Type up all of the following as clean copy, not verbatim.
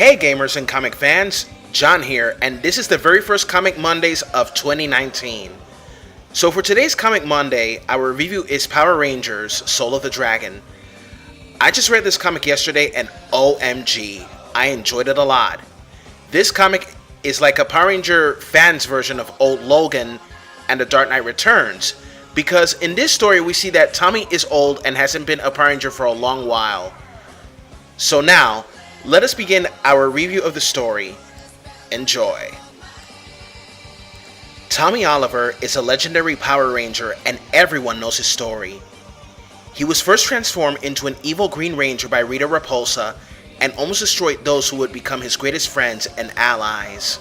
Hey gamers and comic fans, John here, and this is the very first Comic Mondays of 2019. So for today's Comic Monday, our review is Power Rangers Soul of the Dragon. I just read this comic yesterday and OMG, I enjoyed it a lot. This comic is like a Power Ranger fans version of Old Logan and The Dark Knight Returns, because in this story we see that Tommy is old and hasn't been a Power Ranger for a long while. So now, let us begin our review of the story. Enjoy. Tommy Oliver is a legendary Power Ranger and everyone knows his story. He was first transformed into an evil Green Ranger by Rita Repulsa and almost destroyed those who would become his greatest friends and allies.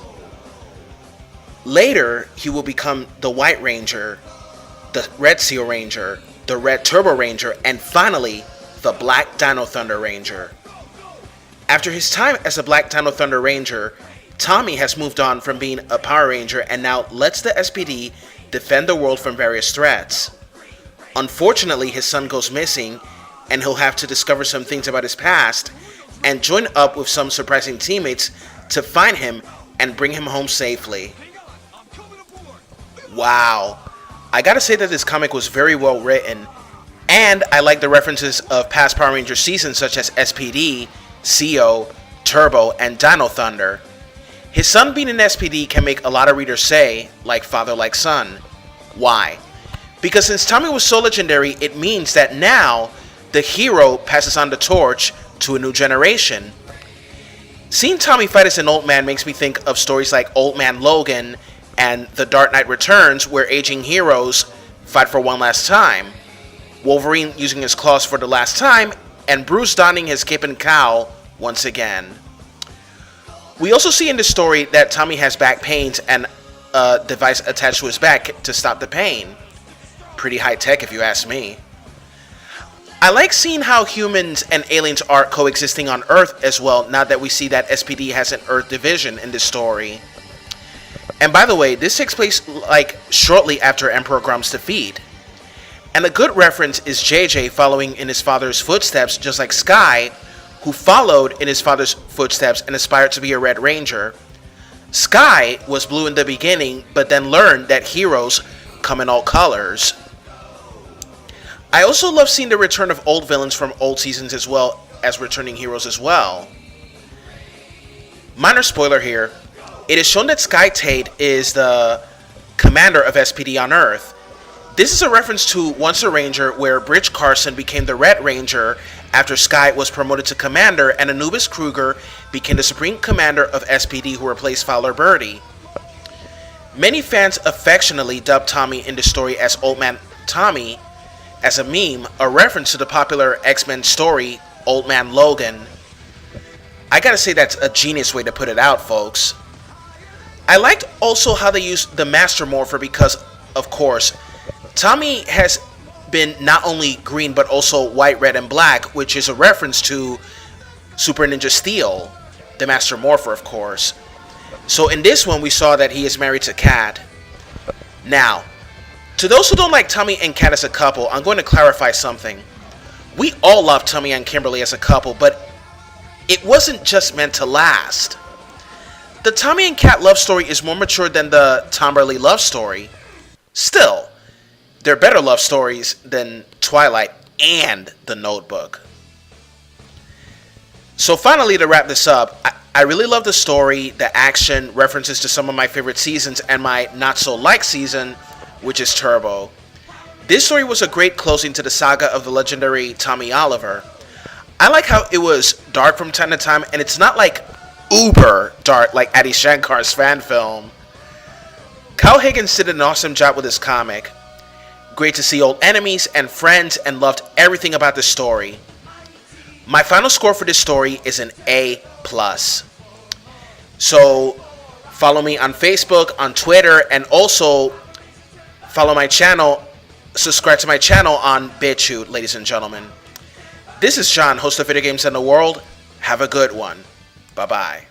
Later, he will become the White Ranger, the Red Seal Ranger, the Red Turbo Ranger, and finally, the Black Dino Thunder Ranger. After his time as a Black Dino Thunder Ranger, Tommy has moved on from being a Power Ranger and now lets the SPD defend the world from various threats. Unfortunately, his son goes missing, and he'll have to discover some things about his past and join up with some surprising teammates to find him and bring him home safely. Wow, I gotta say that this comic was very well written, and I like the references of past Power Ranger seasons such as SPD, CO, Turbo, and Dino Thunder. His son being an SPD can make a lot of readers say, like father, like son. Why? Because since Tommy was so legendary, it means that now the hero passes on the torch to a new generation. Seeing Tommy fight as an old man makes me think of stories like Old Man Logan and The Dark Knight Returns, where aging heroes fight for one last time. Wolverine using his claws for the last time, and Bruce donning his cape and cowl once again. We also see in the story that Tommy has back pains and a device attached to his back to stop the pain. Pretty high tech if you ask me. I like seeing how humans and aliens are coexisting on Earth as well, now that we see that SPD has an Earth division in this story. And by the way, this takes place like shortly after Emperor Grum's defeat. And a good reference is JJ following in his father's footsteps, just like Sky, who followed in his father's footsteps and aspired to be a Red Ranger. Sky was blue in the beginning, but then learned that heroes come in all colors. I also love seeing the return of old villains from old seasons as well as returning heroes as well. Minor spoiler here, it is shown that Sky Tate is the commander of SPD on Earth. This is a reference to Once a Ranger, where Bridge Carson became the Red Ranger after Sky was promoted to commander and Anubis Kruger became the Supreme Commander of SPD, who replaced Fowler Birdie. Many fans affectionately dubbed Tommy in the story as Old Man Tommy as a meme, a reference to the popular X-Men story Old Man Logan. I gotta say that's a genius way to put it out, folks. I liked also how they used the Master Morpher because, of course, Tommy has been not only green but also white, red, and black, which is a reference to Super Ninja Steel, the Master Morpher, of course. So in this one, we saw that he is married to Kat. Now, to those who don't like Tommy and Kat as a couple, I'm going to clarify something. We all love Tommy and Kimberly as a couple, but it wasn't just meant to last. The Tommy and Kat love story is more mature than the Tom Burley love story. Still, they're better love stories than Twilight and The Notebook. So finally, to wrap this up, I really love the story, the action, references to some of my favorite seasons, and my not-so-like season, which is Turbo. This story was a great closing to the saga of the legendary Tommy Oliver. I like how it was dark from time to time, and it's not like uber dark like Adi Shankar's fan film. Kyle Higgins did an awesome job with this comic. Great to see old enemies and friends, and loved everything about this story. My final score for this story is an A+. So follow me on Facebook, on Twitter, and also follow my channel, subscribe to my channel on BitChute, ladies and gentlemen. This is John, host of Video Games in the World. Have a good one. Bye-bye.